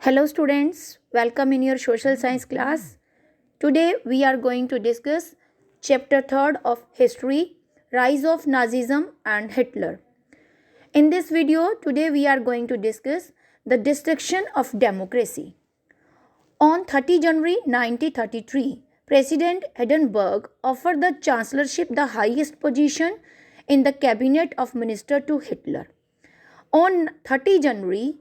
Hello students, welcome in your social science class. Today we are going to discuss chapter 3rd of history, rise of Nazism and Hitler. In this video today we are going to discuss the destruction of democracy. On 30 January 1933, President Hindenburg offered the chancellorship, the highest position in the cabinet of minister, to Hitler. On 30 January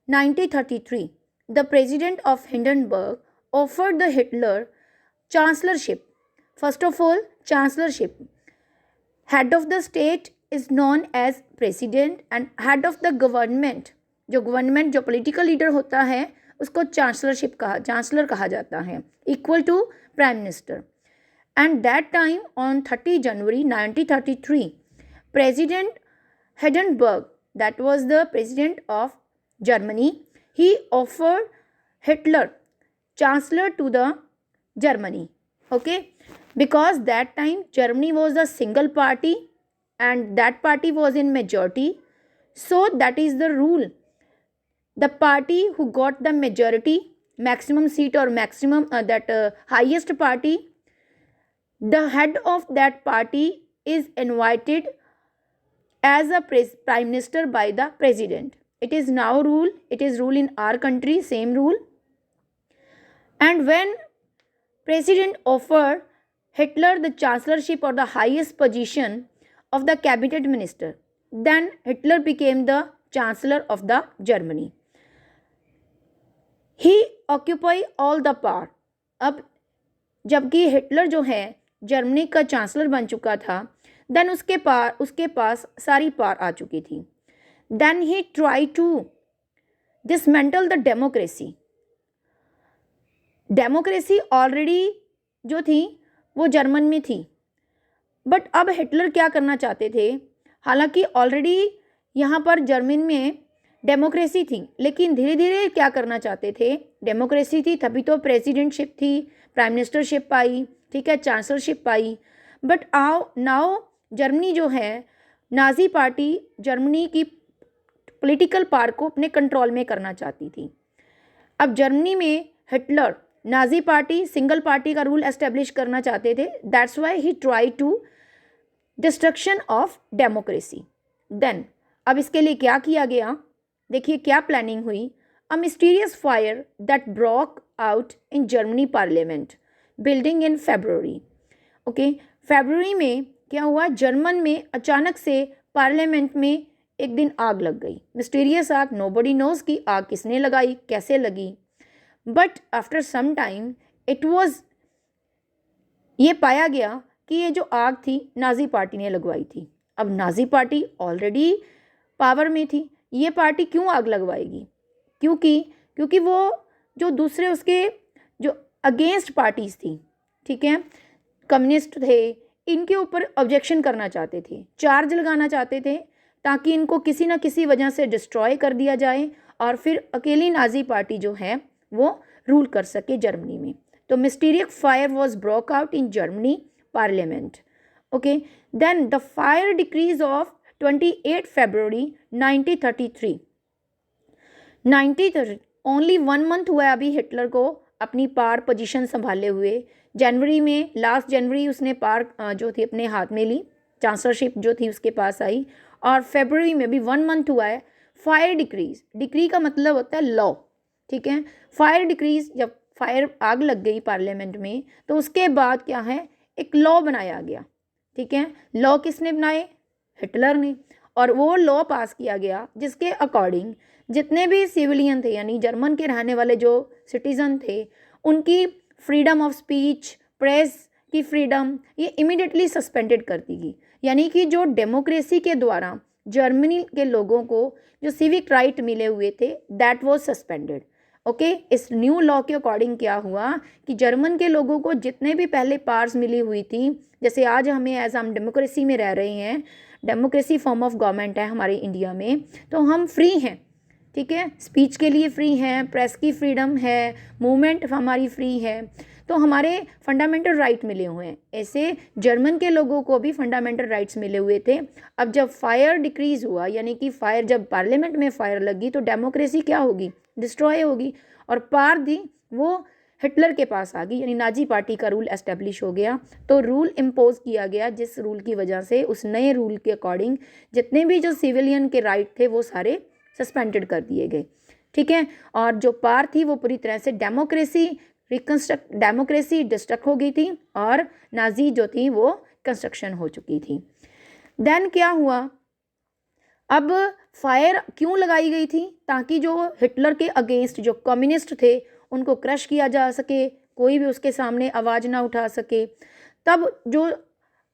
1933, the president of Hindenburg offered the Hitler chancellorship. First of all, chancellorship. Head of the state is known as president and head of the government, जो political leader होता है उसको chancellor कहा जाता है, equal to prime minister. And that time on 30 January 1933, President Hindenburg, that was the president of Germany, he offered Hitler chancellor to the Germany. Okay, because that time Germany was a single party and that party was in majority, so that is the rule. The party who got the majority, maximum seat or maximum highest party, the head of that party is invited as a prime minister by the president. It is now rule. It is rule in our country, same rule. And when president offered Hitler the chancellorship or the highest position of the cabinet minister, then Hitler became the chancellor of the Germany. He occupied all the power. अब जबकि Hitler जो है Germany का chancellor बन चुका था, then उसके पास सारी पावर आ चुकी थी. Then he try to dismantle the democracy already जो थी वो जर्मन में थी, बट अब हिटलर क्या करना चाहते थे, हालांकि ऑलरेडी यहाँ पर जर्मन में डेमोक्रेसी थी, लेकिन धीरे धीरे क्या करना चाहते थे, डेमोक्रेसी थी तभी तो प्रेसिडेंटशिप थी, प्राइम मिनिस्टरशिप पाई, ठीक है, चांसलरशिप पाई, बट नाउ जर्मनी जो है नाजी पार्टी जर्मनी की पॉलिटिकल पावर को अपने कंट्रोल में करना चाहती थी. अब जर्मनी में Hitler Nazi party single party का रूल एस्टेब्लिश करना चाहते थे. That's why he try to destruction of democracy. Then अब इसके लिए क्या किया गया, देखिए क्या प्लानिंग हुई. अ mysterious fire that broke out in Germany parliament building in February. Okay, February में क्या हुआ, जर्मन में अचानक से पार्लियामेंट में एक दिन आग लग गई. मिस्टीरियस आग, नोबडी नोज कि आग किसने लगाई, कैसे लगी, बट आफ्टर सम टाइम ये पाया गया कि ये जो आग थी नाजी पार्टी ने लगवाई थी. अब नाजी पार्टी ऑलरेडी पावर में थी, ये पार्टी क्यों आग लगवाएगी, क्योंकि वो जो दूसरे उसके जो अगेंस्ट पार्टीज थी, ठीक है, कम्युनिस्ट थे, इनके ऊपर ऑब्जेक्शन करना चाहते थे, चार्ज लगाना चाहते थे ताकि इनको किसी ना किसी वजह से डिस्ट्रॉय कर दिया जाए और फिर अकेली नाजी पार्टी जो है वो रूल कर सके जर्मनी में. तो mysterious fire was broke out in Germany parliament. Okay, then the fire decrees of 28 February 1933. Only 1 month हुआ अभी हिटलर को अपनी पावर पोजीशन संभाले हुए. जनवरी में, लास्ट जनवरी उसने पावर जो थी अपने हाथ में ली, चांसलरशिप जो थी उसके पास आई, और फेब्रुअरी में भी 1 month हुआ है. फायर डिक्री का मतलब होता है लॉ, ठीक है. फायर डिक्रीज, जब फायर आग लग गई पार्लियामेंट में तो उसके बाद क्या है, एक लॉ बनाया गया, ठीक है. लॉ किसने बनाए, हिटलर ने, और वो लॉ पास किया गया जिसके अकॉर्डिंग जितने भी सिविलियन थे यानी जर्मन के रहने वाले जो सिटीज़न थे उनकी फ्रीडम ऑफ स्पीच, प्रेस की फ्रीडम, ये इमीडिएटली सस्पेंडेड कर दी गई. यानी कि जो डेमोक्रेसी के द्वारा जर्मनी के लोगों को जो सिविक राइट मिले हुए थे दैट वाज सस्पेंडेड. ओके, इस न्यू लॉ के अकॉर्डिंग क्या हुआ कि जर्मन के लोगों को जितने भी पहले पावर्स मिली हुई थी, जैसे आज हमें एज हम डेमोक्रेसी में रह रहे हैं, डेमोक्रेसी फॉर्म ऑफ गवर्नमेंट है हमारे इंडिया में, तो हम फ्री हैं, ठीक है, स्पीच के लिए फ्री हैं, प्रेस की फ्रीडम है, मूवमेंट हमारी फ्री है. तो हमारे फंडामेंटल राइट मिले हुए हैं, ऐसे जर्मन के लोगों को भी फंडामेंटल राइट्स मिले हुए थे। अब जब फायर डिक्रीज हुआ, यानी कि फायर, जब पार्लियामेंट में फायर लगी तो डेमोक्रेसी क्या होगी, डिस्ट्रॉय होगी, और पार थी वो हिटलर के पास आ गई, यानी नाजी पार्टी का रूल एस्टेब्लिश हो गया। तो रूल इम्पोज किया गया, जिस रूल की वजह से उस नए रूल के अकॉर्डिंग जितने भी जो सिविलियन के राइट थे वो सारे सस्पेंडेड कर दिए गए, ठीक है। और जो पार थी वो पूरी तरह से डेमोक्रेसी डिस्ट्रक्ट हो गई थी और नाजी जो थी वो कंस्ट्रक्शन हो चुकी थी। देन क्या हुआ, अब फायर क्यों लगाई गई थी, ताकि जो हिटलर के अगेंस्ट जो कम्युनिस्ट थे उनको क्रश किया जा सके, कोई भी उसके सामने आवाज़ ना उठा सके। तब जो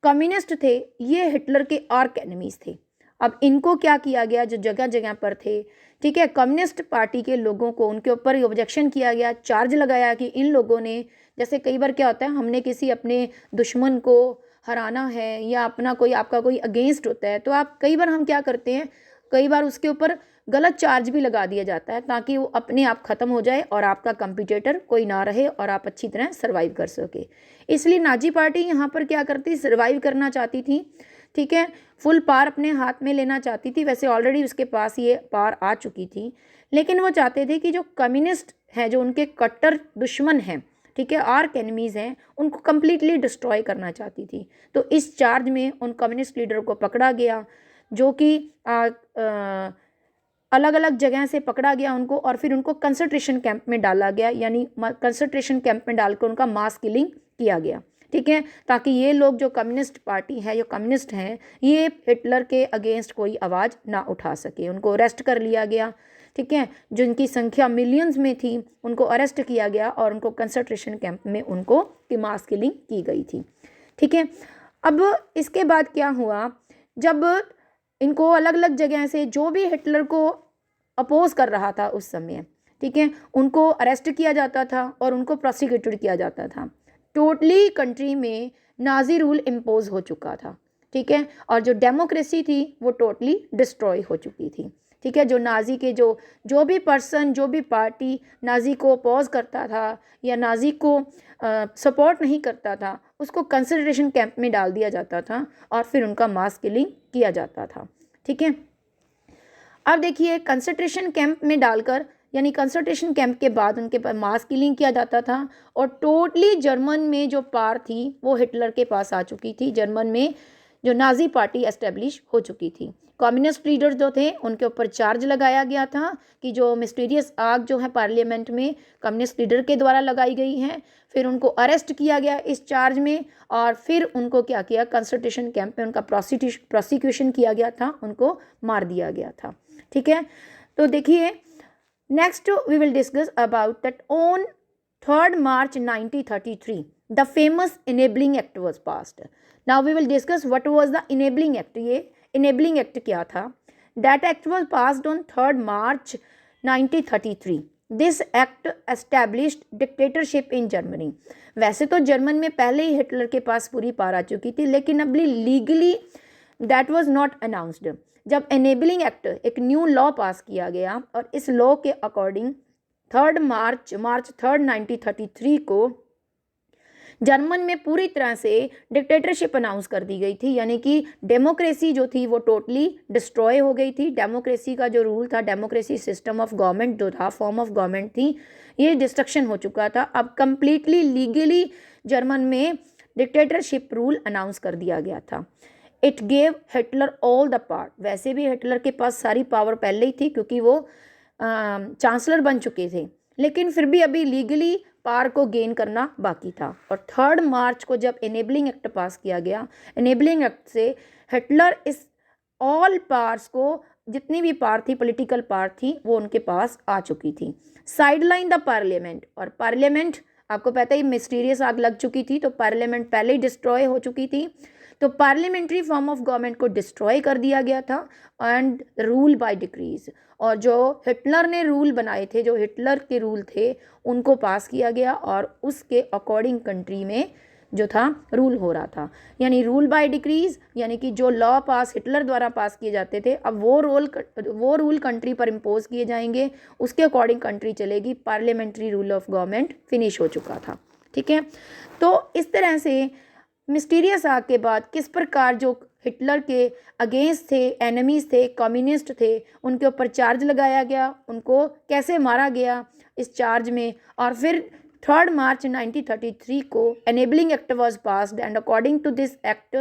कम्युनिस्ट थे ये हिटलर के आर्क एनिमीज थे। अब इनको क्या किया गया, जो जगह जगह पर थे, ठीक है, कम्युनिस्ट पार्टी के लोगों को उनके ऊपर ऑब्जेक्शन किया गया, चार्ज लगाया कि इन लोगों ने, जैसे कई बार क्या होता है, हमने किसी अपने दुश्मन को हराना है या अपना कोई आपका कोई अगेंस्ट होता है, तो आप कई बार हम क्या करते हैं, कई बार उसके ऊपर गलत चार्ज भी लगा दिया जाता है ताकि वो अपने आप ख़त्म हो जाए और आपका कंपटीटर कोई ना रहे और आप अच्छी तरह सर्वाइव कर सके। इसलिए नाजी पार्टी यहाँ पर क्या करती, सर्वाइव करना चाहती थी, ठीक है, फुल पार अपने हाथ में लेना चाहती थी। वैसे ऑलरेडी उसके पास ये पार आ चुकी थी, लेकिन वो चाहते थे कि जो कम्युनिस्ट हैं, जो उनके कट्टर दुश्मन हैं, ठीक है, आर्क एनिमीज़ हैं, उनको कम्प्लीटली डिस्ट्रॉय करना चाहती थी। तो इस चार्ज में उन कम्युनिस्ट लीडर को पकड़ा गया, जो कि अलग अलग जगह से पकड़ा गया उनको, और फिर उनको कंसंट्रेशन कैंप में डाला गया, यानी कंसंट्रेशन कैंप में डालकर उनका मास किलिंग किया गया, ठीक है, ताकि ये लोग जो कम्युनिस्ट पार्टी है, जो कम्युनिस्ट हैं, ये हिटलर के अगेंस्ट कोई आवाज़ ना उठा सके। उनको अरेस्ट कर लिया गया, ठीक है, जिनकी संख्या मिलियंस में थी उनको अरेस्ट किया गया और उनको कंसंट्रेशन कैंप में उनको की मास किलिंग की गई थी, ठीक है। अब इसके बाद क्या हुआ, जब इनको अलग अलग जगह से जो भी हिटलर को अपोज कर रहा था उस समय, ठीक है, उनको अरेस्ट किया जाता था और उनको प्रोसिक्यूटेड किया जाता था। टोटली कंट्री में नाजी रूल इम्पोज हो चुका था, ठीक है, और जो डेमोक्रेसी थी वो टोटली डिस्ट्रॉय हो चुकी थी, ठीक है। जो नाजी के जो भी पर्सन, जो भी पार्टी नाजी को अपोज करता था या नाजी को सपोर्ट नहीं करता था, उसको कंसंट्रेशन कैंप में डाल दिया जाता था और फिर उनका मास किलिंग किया जाता था, ठीक है। अब देखिए, कंसंट्रेशन कैंप में डालकर, यानी कंसंट्रेशन कैंप के बाद उनके पास मास किलिंग किया जाता था और टोटली जर्मन में जो पार थी वो हिटलर के पास आ चुकी थी। जर्मन में जो नाजी पार्टी एस्टेब्लिश हो चुकी थी। कम्युनिस्ट लीडर जो थे उनके ऊपर चार्ज लगाया गया था कि जो मिस्टीरियस आग जो है पार्लियामेंट में कम्युनिस्ट लीडर के द्वारा लगाई गई हैं, फिर उनको अरेस्ट किया गया इस चार्ज में और फिर उनको क्या किया, कंसंट्रेशन कैंप में उनका प्रोसिक्यूशन किया गया था, उनको मार दिया गया था, ठीक है। तो देखिए, next we will discuss about that on 3rd March 1933 the famous enabling act was passed. Now we will discuss what was the enabling act. ये इनेबलिंग एक्ट क्या था? That act was passed on 3rd March 1933। This act established dictatorship in Germany. वैसे तो German में पहले ही Hitler के पास पूरी power आ चुकी थी, लेकिन अभी legally that was not announced. जब एनेबलिंग एक्ट, एक न्यू लॉ पास किया गया और इस लॉ के अकॉर्डिंग 3rd मार्च 3rd 1933 को जर्मन में पूरी तरह से डिक्टेटरशिप अनाउंस कर दी गई थी, यानी कि डेमोक्रेसी जो थी वो टोटली डिस्ट्रॉय हो गई थी। डेमोक्रेसी का जो रूल था, डेमोक्रेसी सिस्टम ऑफ गवर्नमेंट जो था, फॉर्म ऑफ गवर्नमेंट थी, ये डिस्ट्रक्शन हो चुका था। अब कंप्लीटली लीगली जर्मन में डिक्टेटरशिप रूल अनाउंस कर दिया गया था। It gave Hitler all the power. वैसे भी हिटलर के पास सारी पावर पहले ही थी क्योंकि वो चांसलर बन चुके थे, लेकिन फिर भी अभी लीगली पावर को गेन करना बाकी था। और 3rd मार्च को जब इनेबलिंग एक्ट पास किया गया, इनेबलिंग एक्ट से हिटलर इस ऑल पावर्स को, जितनी भी पावर थी, पॉलिटिकल पावर थी, वो उनके पास आ चुकी थी। साइडलाइन द पार्लियामेंट, और पार्लियामेंट आपको पता ही मिस्टीरियस आग लग चुकी थी, तो पार्लियामेंट पहले ही डिस्ट्रॉय हो चुकी थी, तो पार्लियामेंट्री फॉर्म ऑफ गवर्नमेंट को डिस्ट्रॉय कर दिया गया था एंड रूल बाय डिक्रीज। और जो हिटलर ने रूल बनाए थे, जो हिटलर के रूल थे, उनको पास किया गया और उसके अकॉर्डिंग कंट्री में जो था रूल हो रहा था। यानी रूल बाय डिक्रीज, यानी कि जो लॉ पास हिटलर द्वारा पास किए जाते थे, अब वो रूल कंट्री पर इम्पोज किए जाएंगे, उसके अकॉर्डिंग कंट्री चलेगी। Parliamentary rule of government finish हो चुका था, ठीक है। तो इस तरह से मिस्टीरियस आग के बाद किस प्रकार जो हिटलर के अगेंस्ट थे, एनिमीज थे, कम्युनिस्ट थे, उनके ऊपर चार्ज लगाया गया, उनको कैसे मारा गया इस चार्ज में। और फिर 3 मार्च 1933 को enabling act was passed and according to this act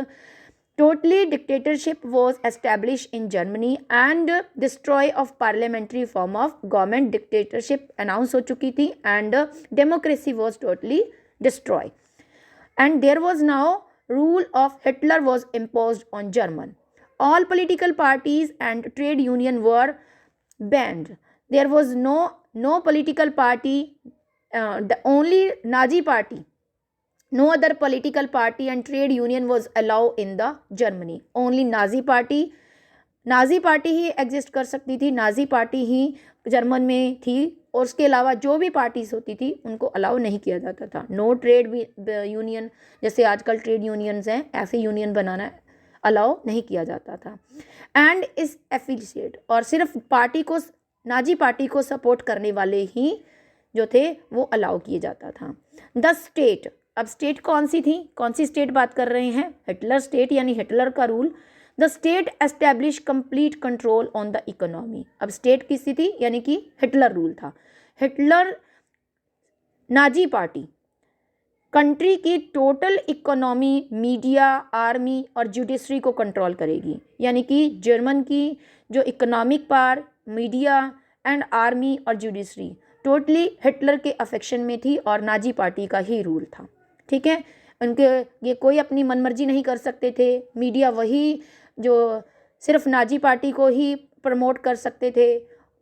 totally dictatorship was establish in Germany and destroy of parliamentary form of government dictatorship announce हो चुकी थी and democracy was totally destroy and there was now rule of Hitler was imposed on German. All political parties and trade union were banned. There was no political party, the only Nazi party, no other political party and trade union was allowed in the Germany. Only Nazi party he exist कर सकती थी, Nazi party ही German में थी, और उसके अलावा जो भी पार्टीज होती थी उनको अलाउ नहीं किया जाता था। नो ट्रेड यूनियन, जैसे आजकल ट्रेड यूनियंस हैं, ऐसे यूनियन बनाना अलाउ नहीं किया जाता था। एंड इस एफिलिएट, और सिर्फ पार्टी को, नाजी पार्टी को सपोर्ट करने वाले ही जो थे वो अलाउ किए जाता था। द स्टेट, अब स्टेट कौन सी थी, कौन सी स्टेट बात कर रहे हैं, हिटलर स्टेट यानी हिटलर का rule. The state establish complete control on the economy. अब स्टेट किसकी थी, यानी कि हिटलर रूल था। हिटलर नाजी पार्टी कंट्री की टोटल इकोनॉमी, मीडिया, आर्मी और जुडिशरी को कंट्रोल करेगी। यानी कि जर्मन की जो economic power, media and army और जुडिशरी टोटली हिटलर के अफेक्शन में थी और नाजी पार्टी का ही रूल था। ठीक है, उनके ये कोई अपनी मनमर्जी नहीं कर सकते थे। मीडिया वही जो सिर्फ नाजी पार्टी को ही प्रमोट कर सकते थे।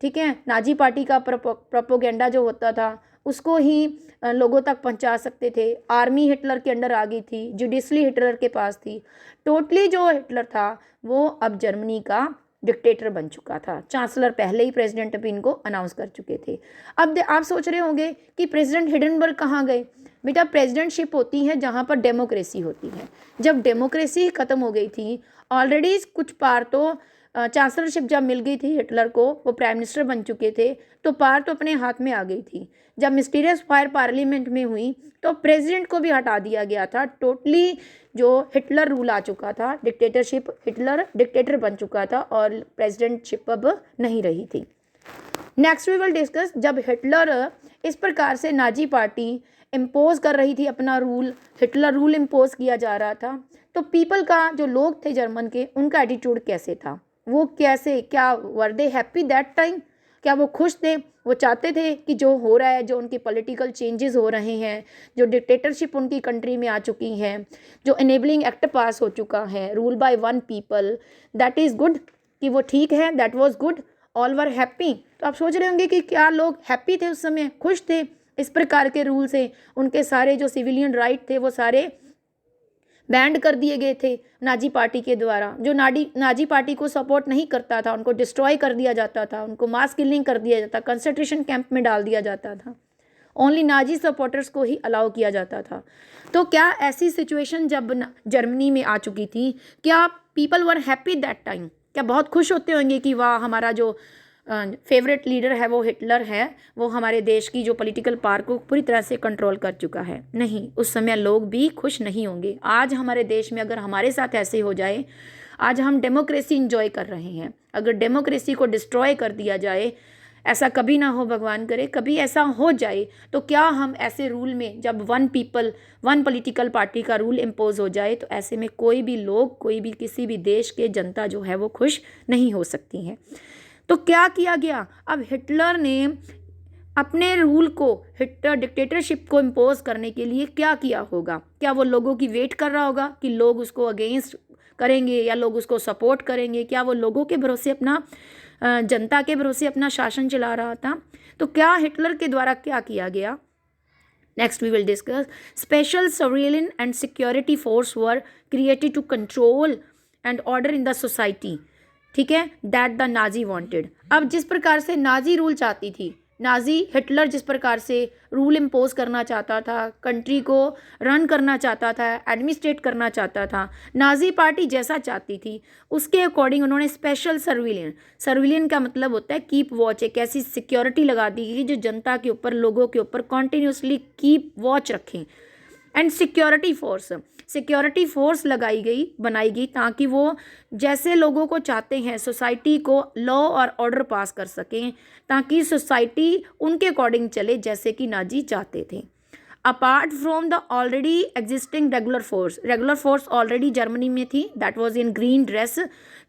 ठीक है, नाजी पार्टी का प्रोपोगेंडा जो होता था उसको ही लोगों तक पहुंचा सकते थे। आर्मी हिटलर के अंडर आ गई थी, जुडिशरी हिटलर के पास थी। टोटली जो हिटलर था वो अब जर्मनी का डिक्टेटर बन चुका था। चांसलर पहले ही प्रेसिडेंट भी इनको अनाउंस कर चुके थे। अब आप सोच रहे होंगे कि प्रेसिडेंट हिडेनबर्ग कहाँ गए। बेटा, प्रेसिडेंटशिप होती है जहाँ पर डेमोक्रेसी होती है। जब डेमोक्रेसी ख़त्म हो गई थी, ऑलरेडी कुछ पार तो चांसलरशिप जब मिल गई थी हिटलर को, वो प्राइम मिनिस्टर बन चुके थे, तो पार तो अपने हाथ में आ गई थी। जब मिस्टीरियस फायर पार्लियामेंट में हुई तो प्रेसिडेंट को भी हटा दिया गया था। टोटली जो हिटलर रूल आ चुका था, डिक्टेटरशिप, हिटलर डिक्टेटर बन चुका था और प्रेसिडेंटशिप अब नहीं रही थी। नेक्स्ट वी विल डिस्कस, जब हिटलर इस प्रकार से नाजी पार्टी इम्पोज कर रही थी अपना रूल, हिटलर रूल इम्पोज किया जा रहा था, तो पीपल का, जो लोग थे जर्मन के, उनका एटीट्यूड कैसे था, वो कैसे, क्या वर दे हैप्पी दैट टाइम, क्या वो खुश थे, वो चाहते थे कि जो हो रहा है, जो उनके पॉलिटिकल चेंजेस हो रहे हैं, जो डिक्टेटरशिप उनकी कंट्री में आ चुकी हैं, जो एनेबलिंग एक्ट पास हो चुका है, rule by one people, that is good, कि वो ठीक है, that was good, all were happy. तो आप सोच रहे होंगे कि क्या लोग हैप्पी थे उस समय, खुश थे इस प्रकार के रूल से। उनके सारे जो सिविलियन राइट थे वो सारे बैंड कर दिए गए थे नाजी पार्टी के द्वारा। जो नाजी पार्टी को सपोर्ट नहीं करता था उनको डिस्ट्रॉय कर दिया जाता था, उनको मास किलिंग कर दिया जाता, कंसंट्रेशन कैंप में डाल दिया जाता था। ओनली नाजी सपोर्टर्स को ही अलाउ किया जाता था। तो क्या ऐसी सिचुएशन जब जर्मनी में आ चुकी थी, क्या people were happy that time, क्या बहुत खुश होते होंगे कि वाह, हमारा जो फेवरेट लीडर है वो हिटलर है, वो हमारे देश की जो पॉलिटिकल पावर को पूरी तरह से कंट्रोल कर चुका है। नहीं, उस समय लोग भी खुश नहीं होंगे। आज हमारे देश में अगर हमारे साथ ऐसे हो जाए, आज हम डेमोक्रेसी इंजॉय कर रहे हैं, अगर डेमोक्रेसी को डिस्ट्रॉय कर दिया जाए, ऐसा कभी ना हो, भगवान करे कभी ऐसा हो जाए, तो क्या हम ऐसे रूल में, जब one people one political party का रूल इम्पोज हो जाए, तो ऐसे में कोई भी लोग, कोई भी किसी भी देश के जनता जो है वो खुश नहीं हो सकती है। तो क्या किया गया, अब हिटलर ने अपने रूल को, हिटलर डिक्टेटरशिप को इम्पोज करने के लिए क्या किया होगा। क्या वो लोगों की वेट कर रहा होगा कि लोग उसको अगेंस्ट करेंगे या लोग उसको सपोर्ट करेंगे। क्या वो लोगों के भरोसे अपना, जनता के भरोसे अपना शासन चला रहा था। तो क्या हिटलर के द्वारा क्या किया गया, next we will discuss. Special surveillance and security force were created to control and order in the society, ठीक है, दैट द नाजी वांटेड। अब जिस प्रकार से नाजी रूल चाहती थी नाजी हिटलर जिस प्रकार से रूल इम्पोज करना चाहता था, कंट्री को रन करना चाहता था, एडमिनिस्ट्रेट करना चाहता था, नाजी पार्टी जैसा चाहती थी उसके अकॉर्डिंग उन्होंने स्पेशल सर्विलियन का मतलब होता है कीप वॉच, एक ऐसी सिक्योरिटी लगा दी गई जो जनता के ऊपर, लोगों के ऊपर कॉन्टिन्यूसली कीप वॉच रखें। एंड सिक्योरिटी फोर्स बनाई गई ताकि वो जैसे लोगों को चाहते हैं सोसाइटी को लॉ और ऑर्डर पास कर सकें, ताकि सोसाइटी उनके अकॉर्डिंग चले जैसे कि नाजी चाहते थे। Apart from the already existing regular force already Germany में थी, that was in green dress,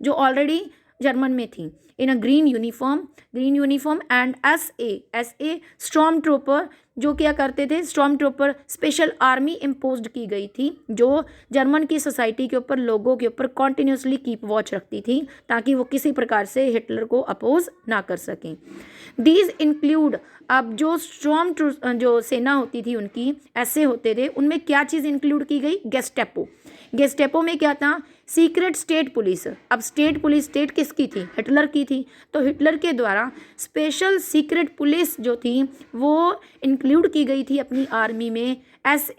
जो ऑलरेडी जर्मन में थी, in a green uniform and S A storm trooper, जो क्या करते थे, storm trooper special army imposed की गई थी जो जर्मन की सोसाइटी के ऊपर, लोगों के ऊपर कॉन्टिन्यूसली कीप वॉच रखती थी ताकि वो किसी प्रकार से हिटलर को अपोज ना कर सकें। दीज इंक्लूड, अब जो जो सेना होती थी उनकी ऐसे होते थे, उनमें क्या चीज़ इंक्लूड की गई, गेस्टेपो में क्या था, सीक्रेट स्टेट पुलिस। अब स्टेट पुलिस स्टेट किसकी थी, हिटलर की थी, तो हिटलर के द्वारा स्पेशल सीक्रेट पुलिस जो थी वो इंक्लूड की गई थी अपनी आर्मी में। S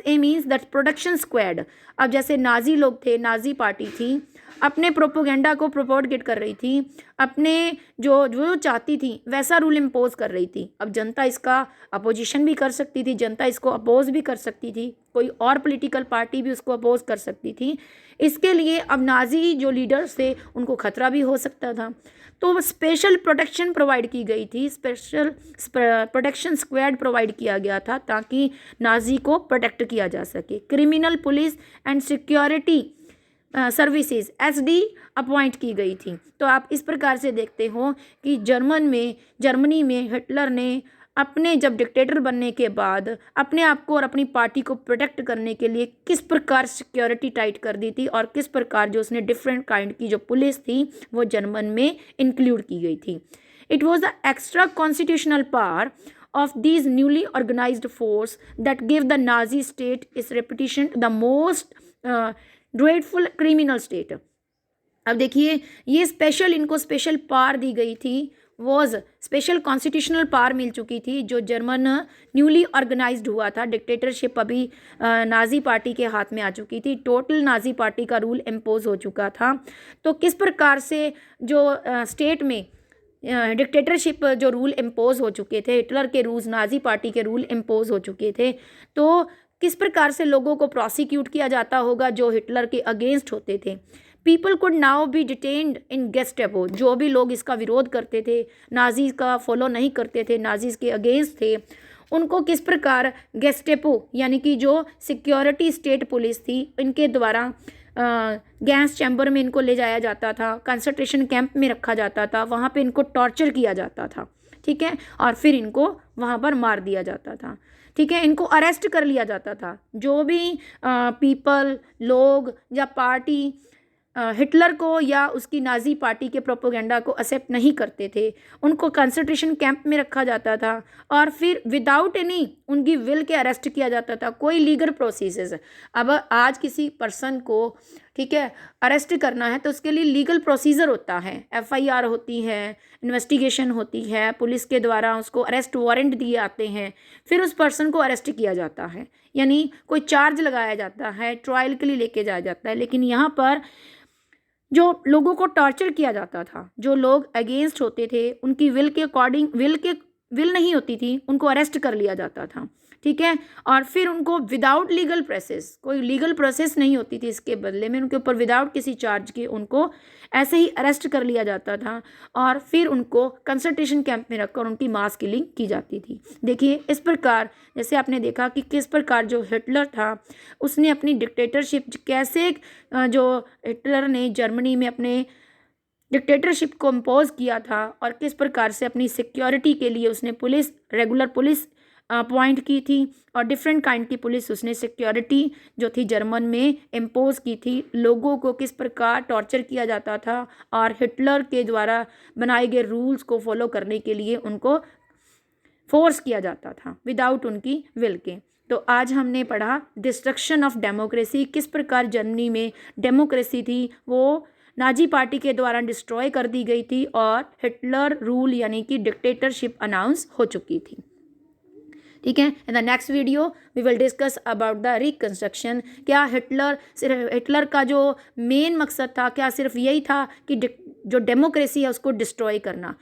A means that production squad. अब जैसे नाजी लोग थे, नाजी पार्टी थी, अपने प्रोपोगेंडा को प्रोपोगेट कर रही थी, अपने जो चाहती थी वैसा रूल इम्पोज कर रही थी। अब जनता इसका अपोजिशन भी कर सकती थी, जनता इसको अपोज भी कर सकती थी, कोई और पॉलिटिकल पार्टी भी उसको अपोज कर सकती थी। इसके लिए अब नाजी जो लीडर्स थे उनको खतरा भी हो सकता था, तो स्पेशल प्रोटेक्शन प्रोवाइड की गई थी, स्पेशल प्रोटेक्शन स्क्वाड प्रोवाइड किया गया था ताकि नाजी को प्रोटेक्ट किया जा सके। Criminal police and security services SD appoint की गई थी। तो आप इस प्रकार से देखते हो कि जर्मनी में हिटलर ने अपने जब डिक्टेटर बनने के बाद अपने आप को और अपनी पार्टी को प्रोटेक्ट करने के लिए किस प्रकार सिक्योरिटी टाइट कर दी थी और किस प्रकार जो उसने डिफरेंट काइंड की जो पुलिस थी वो जर्मन में इंक्लूड की गई थी। It was the extra constitutional power of these newly organized force that gave the Nazi state its reputation the most dreadful criminal state। अब देखिए ये इनको स्पेशल पावर दी गई थी, वॉज स्पेशल कॉन्स्टिट्यूशनल पावर मिल चुकी थी जो जर्मन न्यूली ऑर्गेनाइज्ड हुआ था। डिक्टेटरशिप अभी नाजी पार्टी के हाथ में आ चुकी थी, टोटल नाजी पार्टी का रूल इम्पोज हो चुका था। तो किस प्रकार से जो स्टेट में डिक्टेटरशिप जो रूल इम्पोज हो चुके थे, हिटलर के रूल्स, नाजी पार्टी के रूल इम्पोज हो चुके थे, तो किस प्रकार से लोगों को प्रोसिक्यूट किया जाता होगा जो हिटलर के अगेंस्ट होते थे। People could now be detained in Gestapo, जो भी लोग इसका विरोध करते थे, नाजीज का फॉलो नहीं करते थे, नाजीज के अगेंस्ट थे, उनको किस प्रकार गेस्टेपो यानी कि जो सिक्योरिटी स्टेट पुलिस थी इनके द्वारा गैस चैम्बर में इनको ले जाया जाता था, कंसंट्रेशन कैंप में रखा जाता था, वहाँ पे इनको टॉर्चर किया जाता था, ठीक है, और फिर इनको वहाँ पर मार दिया जाता था, ठीक है, इनको अरेस्ट कर लिया जाता था। जो भी पीपल, लोग या पार्टी हिटलर को या उसकी नाजी पार्टी के प्रोपोगेंडा को एक्सेप्ट नहीं करते थे, उनको कंसंट्रेशन कैंप में रखा जाता था और फिर विदाउट एनी उनकी विल के अरेस्ट किया जाता था, कोई लीगल प्रोसेस। अब आज किसी पर्सन को, ठीक है, अरेस्ट करना है तो उसके लिए लीगल प्रोसीजर होता है, एफआईआर होती है, इन्वेस्टिगेशन होती है, पुलिस के द्वारा उसको अरेस्ट वारंट दिए आते हैं, फिर उस पर्सन को अरेस्ट किया जाता है, यानी कोई चार्ज लगाया जाता है, ट्रायल के लिए लेके जाया जाता है। लेकिन यहाँ पर जो लोगों को टॉर्चर किया जाता था, जो लोग अगेंस्ट होते थे, उनकी विल के अकॉर्डिंग विल नहीं होती थी, उनको अरेस्ट कर लिया जाता था, ठीक है, और फिर उनको विदाउट लीगल प्रोसेस, कोई लीगल प्रोसेस नहीं होती थी, इसके बदले में उनके ऊपर विदाउट किसी चार्ज के उनको ऐसे ही अरेस्ट कर लिया जाता था और फिर उनको कंसंट्रेशन कैंप में रखकर उनकी मास किलिंग की जाती थी। देखिए इस प्रकार जैसे आपने देखा कि किस प्रकार जो हिटलर था उसने अपनी डिक्टेटरशिप कैसे, जो हिटलर ने जर्मनी में अपने डिक्टेटरशिप को इम्पोज किया था और किस प्रकार से अपनी सिक्योरिटी के लिए उसने रेगुलर पुलिस अपॉइंट की थी और डिफरेंट काइंड की पुलिस उसने सिक्योरिटी जो थी जर्मन में इम्पोज की थी। लोगों को किस प्रकार टॉर्चर किया जाता था और हिटलर के द्वारा बनाए गए रूल्स को फॉलो करने के लिए उनको फोर्स किया जाता था विदाउट उनकी विल के। तो आज हमने पढ़ा डिस्ट्रक्शन ऑफ डेमोक्रेसी, किस प्रकार जर्मनी में डेमोक्रेसी थी वो नाजी पार्टी के द्वारा डिस्ट्रॉय कर दी गई थी और हिटलर रूल यानी कि डिक्टेटरशिप अनाउंस हो चुकी थी। ठीक है, in the next video we will discuss about the reconstruction. क्या हिटलर का जो मेन मकसद था क्या सिर्फ यही था कि जो डेमोक्रेसी है उसको डिस्ट्रॉय करना?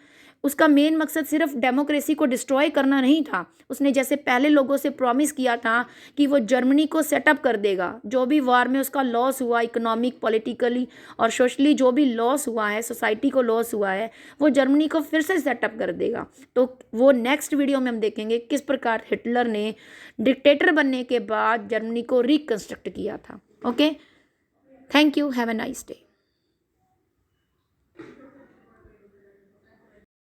उसका मेन मकसद सिर्फ डेमोक्रेसी को डिस्ट्रॉय करना नहीं था। उसने जैसे पहले लोगों से प्रॉमिस किया था कि वो जर्मनी को सेटअप कर देगा, जो भी वार में उसका लॉस हुआ इकोनॉमिक, पॉलिटिकली और सोशली, जो भी लॉस हुआ है, सोसाइटी को लॉस हुआ है, वो जर्मनी को फिर से सेटअप कर देगा। तो वो नेक्स्ट वीडियो में हम देखेंगे किस प्रकार हिटलर ने डिक्टेटर बनने के बाद जर्मनी को रिकंस्ट्रक्ट किया था। Okay, thank you, have a nice day.